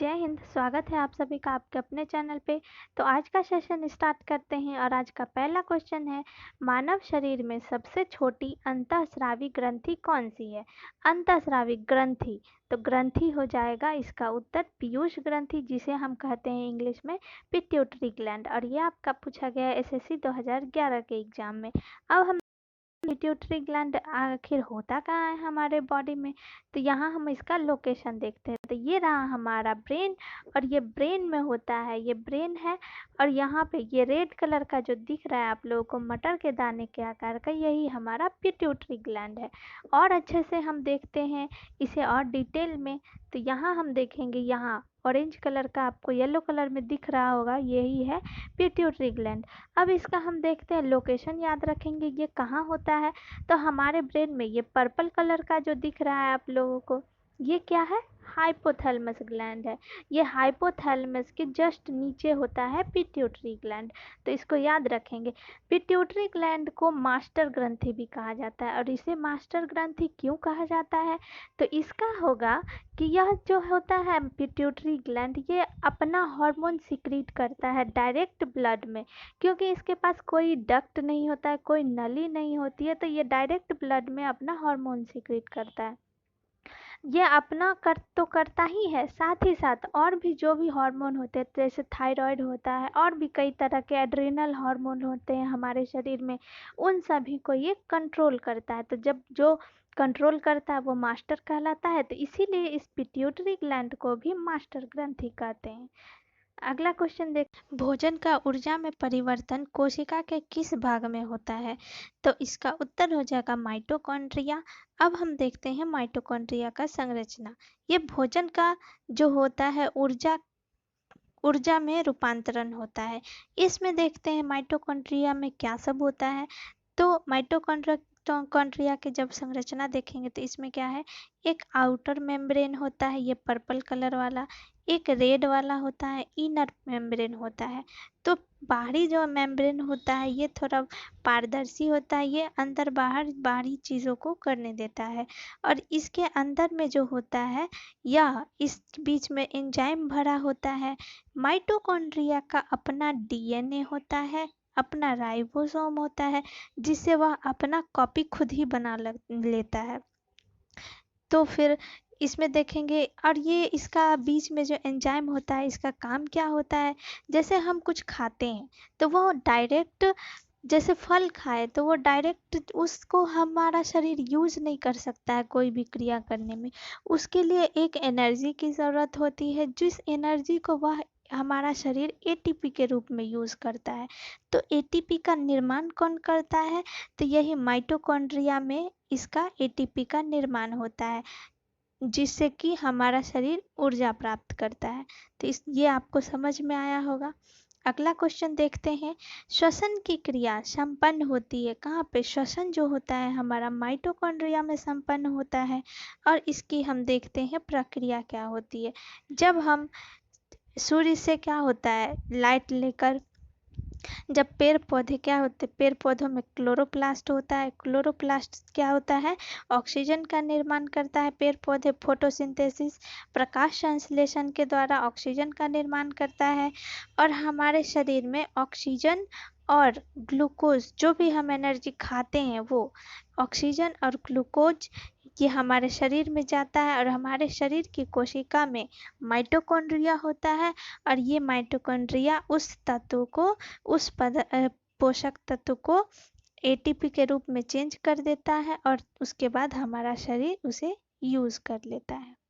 जय हिंद। स्वागत है आप सभी का आपके अपने चैनल पे। तो आज का सेशन स्टार्ट करते हैं और आज का पहला क्वेश्चन है, मानव शरीर में सबसे छोटी अंतःस्रावी ग्रंथि कौन सी है? अंतःस्रावी ग्रंथि, तो ग्रंथि हो जाएगा इसका उत्तर पीयूष ग्रंथि, जिसे हम कहते हैं इंग्लिश में पिट्यूटरी ग्लैंड। और ये आपका पूछा गया है एसएससी 2011 के एग्जाम में। अब हम पिट्यूटरी ग्लैंड आखिर होता कहाँ है हमारे बॉडी में, तो यहाँ हम इसका लोकेशन देखते हैं। तो ये रहा हमारा ब्रेन, और ये ब्रेन में होता है, ये ब्रेन है। और यहाँ पे ये रेड कलर का जो दिख रहा है आप लोगों को मटर के दाने के आकार का, यही हमारा पिट्यूटरी ग्लैंड है। और अच्छे से हम देखते हैं इसे और डिटेल में, तो यहाँ हम देखेंगे, यहाँ ऑरेंज कलर का आपको येलो कलर में दिख रहा होगा, यही है पिट्यूटरी ग्लैंड। अब इसका हम देखते हैं लोकेशन, याद रखेंगे ये कहाँ होता है। तो हमारे ब्रेन में ये पर्पल कलर का जो दिख रहा है आप लोगों को, ये क्या है? हाइपोथैलेमस ग्लैंड है। ये हाइपोथैलेमस के जस्ट नीचे होता है पिट्यूटरी ग्लैंड, तो इसको याद रखेंगे। पिट्यूटरी ग्लैंड को मास्टर ग्रंथि भी कहा जाता है। और इसे मास्टर ग्रंथि क्यों कहा जाता है? तो इसका होगा कि यह जो होता है पिट्यूटरी ग्लैंड, ये अपना हार्मोन सिक्रीट करता है डायरेक्ट ब्लड में, क्योंकि इसके पास कोई डक्ट नहीं होता है, कोई नली नहीं होती है, तो ये डायरेक्ट ब्लड में अपना हार्मोन सिक्रीट करता है। ये अपना कर तो करता ही है, साथ ही साथ और भी जो भी हार्मोन होते हैं, जैसे थायराइड होता है और भी कई तरह के एड्रिनल हार्मोन होते हैं हमारे शरीर में, उन सभी को ये कंट्रोल करता है। तो जब जो कंट्रोल करता है वो मास्टर कहलाता है, तो इसीलिए इस पिट्यूटरी ग्लैंड को भी मास्टर ग्रंथि कहते हैं। अगला क्वेश्चन देख, भोजन का ऊर्जा में परिवर्तन कोशिका के किस भाग में होता है? तो इसका उत्तर हो जाएगा माइटोकॉन्ड्रिया। अब हम देखते हैं माइटोकॉन्ड्रिया का संरचना। ये भोजन का जो होता है ऊर्जा में रूपांतरण होता है। इसमें देखते हैं माइटोकॉन्ड्रिया में क्या सब होता है। तो माइटोकॉन्ड्रिया के जब संरचना देखेंगे तो इसमें क्या है, एक आउटर मेम्ब्रेन होता है, ये पर्पल कलर वाला, एक रेड वाला होता है, इनर मेम्ब्रेन होता है। तो बाहरी जो मेम्ब्रेन होता है ये थोड़ा पारदर्शी होता है, ये अंदर बाहर बाहरी चीज़ों को करने देता है। और इसके अंदर में जो होता है, यह इस बीच में एंजाइम भरा होता है। माइटोकॉन्ड्रिया का अपना डीएनए होता है, अपना राइबोसोम होता है, जिससे वह अपना कॉपी खुद ही बना लेता है। तो फिर इसमें देखेंगे, और ये इसका बीच में जो एंजाइम होता है, इसका काम क्या होता है, जैसे हम कुछ खाते हैं तो वो डायरेक्ट, जैसे फल खाए तो वो डायरेक्ट उसको हमारा शरीर यूज नहीं कर सकता है कोई भी क्रिया करने में। उसके लिए एक एनर्जी की ज़रूरत होती है, जिस एनर्जी को वह हमारा शरीर एटीपी के रूप में यूज़ करता है। तो एटीपी का निर्माण कौन करता है? तो यही माइटोकॉन्ड्रिया में इसका एटीपी का निर्माण होता है, जिससे कि हमारा शरीर ऊर्जा प्राप्त करता है। तो ये आपको समझ में आया होगा। अगला क्वेश्चन देखते हैं, श्वसन की क्रिया संपन्न होती है कहाँ पे? श्वसन जो होता है हमारा माइटोकॉन्ड्रिया में संपन्न होता है। और इसकी हम देखते हैं प्रक्रिया क्या होती है। जब हम सूर्य से क्या होता है, लाइट लेकर, जब पेड़ पौधे क्या होते हैं, पेड़ पौधों में क्लोरोप्लास्ट होता है। क्लोरोप्लास्ट क्या होता है, ऑक्सीजन का निर्माण करता है। पेड़ पौधे फोटोसिंथेसिस, प्रकाश संश्लेषण के द्वारा ऑक्सीजन का निर्माण करता है। और हमारे शरीर में ऑक्सीजन और ग्लूकोज, जो भी हम एनर्जी खाते हैं, वो ऑक्सीजन और ग्लूकोज ये हमारे शरीर में जाता है, और हमारे शरीर की कोशिका में माइटोकॉन्ड्रिया होता है। और ये माइटोकॉन्ड्रिया उस तत्व को, उस पोषक तत्व को एटीपी के रूप में चेंज कर देता है, और उसके बाद हमारा शरीर उसे यूज कर लेता है।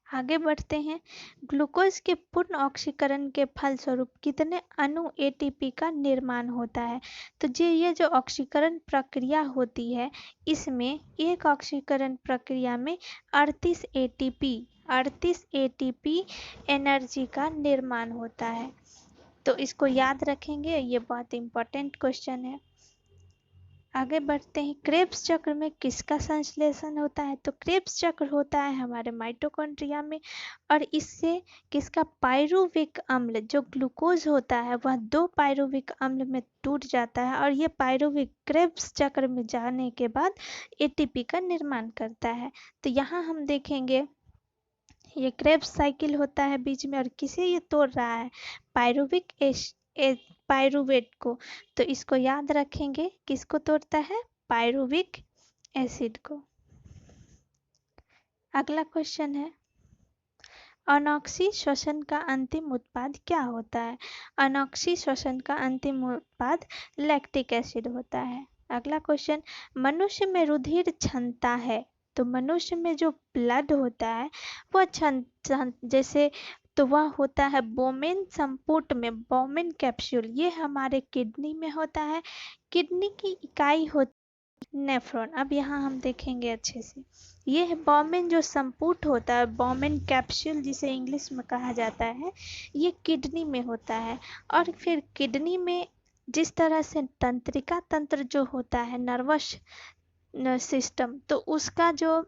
आगे बढ़ते हैं, ग्लूकोज के पूर्ण ऑक्सीकरण के फलस्वरूप कितने अणु एटीपी का निर्माण होता है? तो ये जो ऑक्सीकरण प्रक्रिया होती है, इसमें एक ऑक्सीकरण प्रक्रिया में 38 एटीपी एनर्जी का निर्माण होता है। तो इसको याद रखेंगे, ये बहुत इंपॉर्टेंट क्वेश्चन है। आगे बढ़ते हैं, क्रेब्स चक्र में किसका संश्लेषण होता है? तो क्रेब्स चक्र होता है हमारे माइटोकॉन्ड्रिया में, और इससे किसका, पायरुविक अम्ल, जो ग्लूकोज होता है वह 2 पायरुविक अम्ल में टूट जाता है, और ये पायरुविक क्रेब्स चक्र में जाने के बाद एटीपी का निर्माण करता है। तो यहाँ हम देखेंगे ये क्रेब्स साइकिल होता है बीच में, और किसे ये तोड़ रहा है? पायरुविक पायरुवेट को। तो इसको याद रखेंगे, किसको तोड़ता है? पायरुविक एसिड को। अगला क्वेश्चन है, अनॉक्सी श्वसन का अंतिम उत्पाद क्या होता है? अनॉक्सी श्वसन का अंतिम उत्पाद लैक्टिक एसिड होता है। अगला क्वेश्चन, मनुष्य में रुधिर क्षमता है, तो मनुष्य में जो ब्लड होता है वह जैसे, तो वह होता है बोमेन संपुट में, बोमेन कैप्सूल, ये हमारे किडनी में होता है। किडनी की इकाई होती नेफ्रॉन। अब यहाँ हम देखेंगे अच्छे से, ये है बोमेन जो संपुट होता है, बोमेन कैप्सूल जिसे इंग्लिश में कहा जाता है, ये किडनी में होता है। और फिर किडनी में जिस तरह से तंत्रिका तंत्र जो होता है, नर्वस सिस्टम, तो उसका जो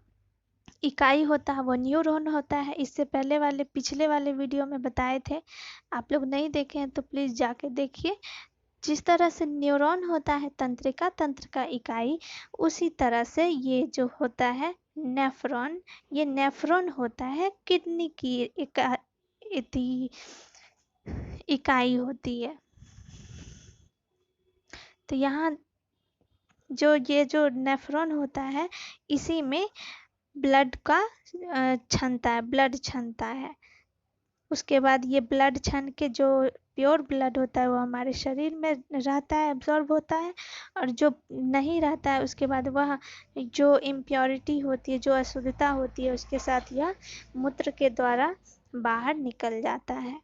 इकाई होता है वो न्यूरॉन होता है। इससे पहले वाले पिछले वाले वीडियो में बताए थे, आप लोग नहीं देखे हैं तो प्लीज़ जाके देखिए। जिस तरह से न्यूरॉन होता है तंत्रिका तंत्र का इकाई, उसी तरह से ये जो होता है नेफ्रॉन, ये नेफ्रॉन होता है किडनी की इकाई होती है। तो यहाँ जो ये जो नेफ्रॉन होता है, इसी में ब्लड का क्षमता है, ब्लड क्षमता है। उसके बाद ये ब्लड छन के जो प्योर ब्लड होता है वो हमारे शरीर में रहता है, एब्जॉर्ब होता है। और जो नहीं रहता है उसके बाद वह जो इम्प्योरिटी होती है, जो अशुद्धता होती है, उसके साथ यह मूत्र के द्वारा बाहर निकल जाता है।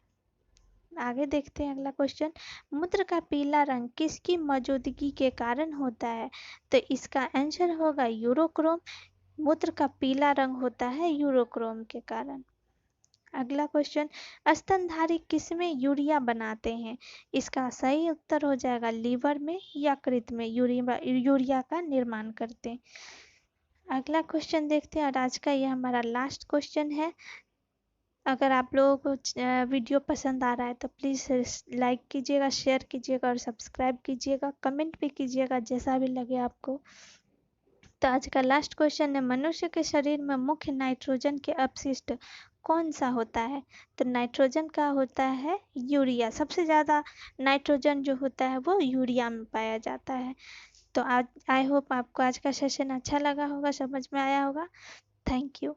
आगे देखते हैं अगला क्वेश्चन, मूत्र का पीला रंग किसकी मौजूदगी के कारण होता है? तो इसका आंसर होगा यूरोक्रोम। मूत्र का पीला रंग होता है यूरोक्रोम के कारण। अगला क्वेश्चन, स्तनधारी किसमें यूरिया बनाते हैं? इसका सही उत्तर हो जाएगा लीवर में, यकृत में यूरिया का निर्माण करते हैं। अगला क्वेश्चन देखते हैं, और आज का ये हमारा लास्ट क्वेश्चन है। अगर आप लोगों को वीडियो पसंद आ रहा है तो प्लीज़ लाइक कीजिएगा, शेयर कीजिएगा और सब्सक्राइब कीजिएगा, कमेंट भी कीजिएगा जैसा भी लगे आपको। तो आज का लास्ट क्वेश्चन है, मनुष्य के शरीर में मुख्य नाइट्रोजन के अपशिष्ट कौन सा होता है? तो नाइट्रोजन का होता है यूरिया। सबसे ज़्यादा नाइट्रोजन जो होता है वो यूरिया में पाया जाता है। तो आज आई होप आपको आज का सेशन अच्छा लगा होगा, समझ में आया होगा। Thank you.